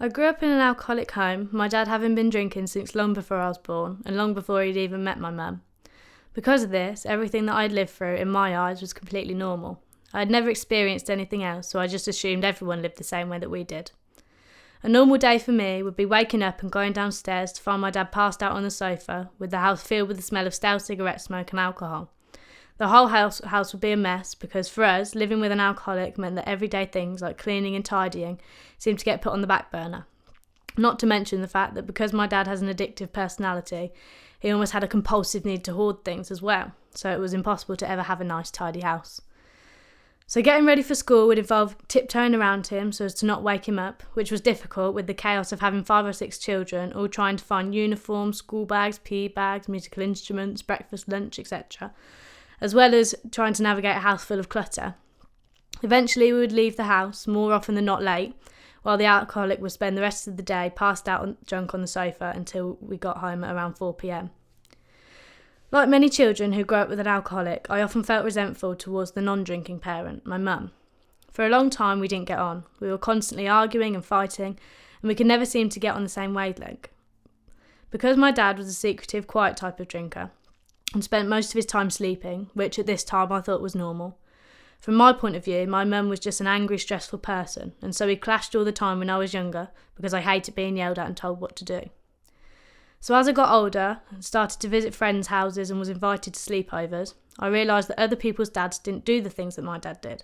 I grew up in an alcoholic home, my dad having been drinking since long before I was born and long before he'd even met my mum. Because of this, everything that I'd lived through in my eyes was completely normal. I had never experienced anything else, so I just assumed everyone lived the same way that we did. A normal day for me would be waking up and going downstairs to find my dad passed out on the sofa, with the house filled with the smell of stale cigarette smoke and alcohol. The whole house would be a mess because for us, living with an alcoholic meant that everyday things like cleaning and tidying seemed to get put on the back burner. Not to mention the fact that because my dad has an addictive personality, he almost had a compulsive need to hoard things as well, so it was impossible to ever have a nice tidy house. So getting ready for school would involve tiptoeing around him so as to not wake him up, which was difficult with the chaos of having 5 or 6 children all trying to find uniforms, school bags, PE bags, musical instruments, breakfast, lunch, etc., as well as trying to navigate a house full of clutter. Eventually we would leave the house, more often than not late, while the alcoholic would spend the rest of the day passed out drunk on the sofa until we got home at around 4 p.m. Like many children who grow up with an alcoholic, I often felt resentful towards the non-drinking parent, my mum. For a long time we didn't get on. We were constantly arguing and fighting, and we could never seem to get on the same wavelength. Because my dad was a secretive, quiet type of drinker, and spent most of his time sleeping, which at this time I thought was normal. From my point of view, my mum was just an angry, stressful person, and so we clashed all the time when I was younger because I hated being yelled at and told what to do. So as I got older and started to visit friends' houses and was invited to sleepovers, I realised that other people's dads didn't do the things that my dad did.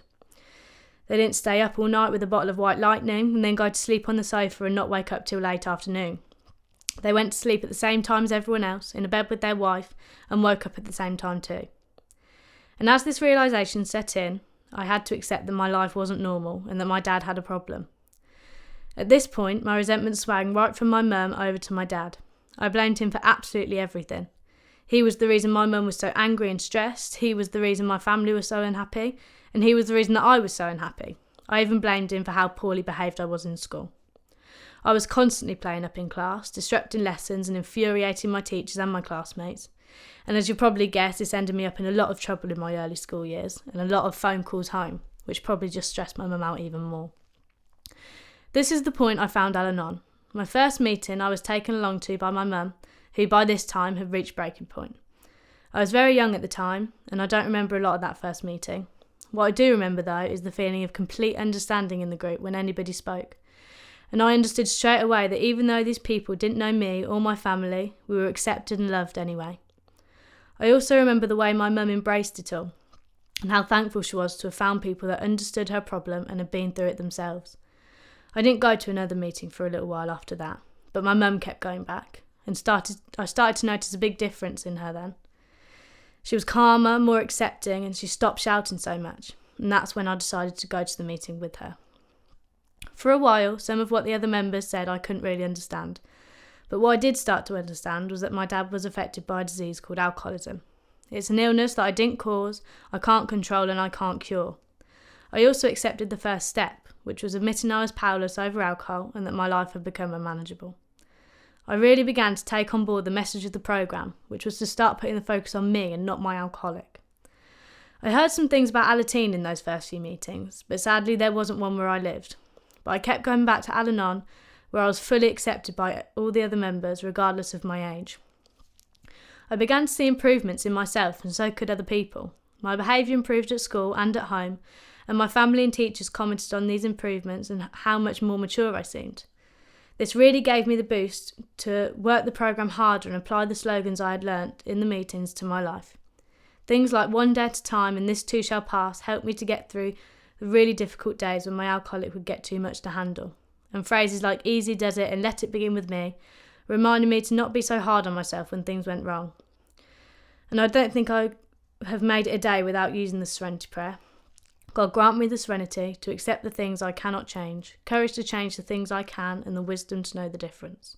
They didn't stay up all night with a bottle of white lightning and then go to sleep on the sofa and not wake up till late afternoon. They went to sleep at the same time as everyone else, in a bed with their wife, and woke up at the same time too. And as this realisation set in, I had to accept that my life wasn't normal and that my dad had a problem. At this point, my resentment swung right from my mum over to my dad. I blamed him for absolutely everything. He was the reason my mum was so angry and stressed, he was the reason my family was so unhappy, and he was the reason that I was so unhappy. I even blamed him for how poorly behaved I was in school. I was constantly playing up in class, disrupting lessons and infuriating my teachers and my classmates. And as you'll probably guess, this ended me up in a lot of trouble in my early school years and a lot of phone calls home, which probably just stressed my mum out even more. This is the point I found Al-Anon. My first meeting I was taken along to by my mum, who by this time had reached breaking point. I was very young at the time, and I don't remember a lot of that first meeting. What I do remember though is the feeling of complete understanding in the group when anybody spoke. And I understood straight away that even though these people didn't know me or my family, we were accepted and loved anyway. I also remember the way my mum embraced it all, and how thankful she was to have found people that understood her problem and had been through it themselves. I didn't go to another meeting for a little while after that, but my mum kept going back, and I started to notice a big difference in her then. She was calmer, more accepting, and she stopped shouting so much, and that's when I decided to go to the meeting with her. For a while, some of what the other members said I couldn't really understand, but what I did start to understand was that my dad was affected by a disease called alcoholism. It's an illness that I didn't cause, I can't control and I can't cure. I also accepted the first step, which was admitting I was powerless over alcohol and that my life had become unmanageable. I really began to take on board the message of the programme, which was to start putting the focus on me and not my alcoholic. I heard some things about Al-Anon in those first few meetings, but sadly there wasn't one where I lived. But I kept going back to Al-Anon, where I was fully accepted by all the other members, regardless of my age. I began to see improvements in myself, and so could other people. My behaviour improved at school and at home, and my family and teachers commented on these improvements and how much more mature I seemed. This really gave me the boost to work the programme harder and apply the slogans I had learnt in the meetings to my life. Things like one day at a time and this too shall pass helped me to get through the really difficult days when my alcoholic would get too much to handle. And phrases like easy does it and let it begin with me reminded me to not be so hard on myself when things went wrong. And I don't think I have made it a day without using the serenity prayer. God grant me the serenity to accept the things I cannot change, courage to change the things I can, and the wisdom to know the difference.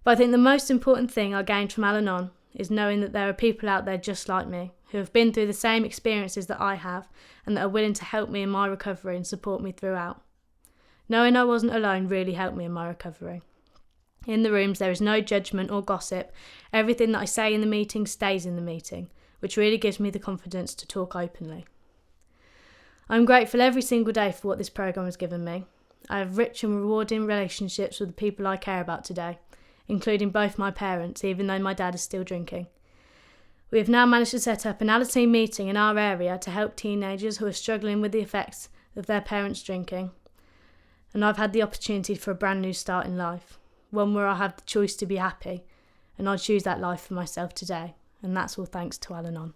But I think the most important thing I gained from Al-Anon is knowing that there are people out there just like me, who have been through the same experiences that I have, and that are willing to help me in my recovery and support me throughout. Knowing I wasn't alone really helped me in my recovery. In the rooms there is no judgment or gossip. Everything that I say in the meeting stays in the meeting, which really gives me the confidence to talk openly. I'm grateful every single day for what this programme has given me. I have rich and rewarding relationships with the people I care about today, including both my parents, even though my dad is still drinking. We have now managed to set up an Al-Anon meeting in our area to help teenagers who are struggling with the effects of their parents drinking. And I've had the opportunity for a brand new start in life, one where I have the choice to be happy, and I choose that life for myself today, and that's all thanks to Al-Anon.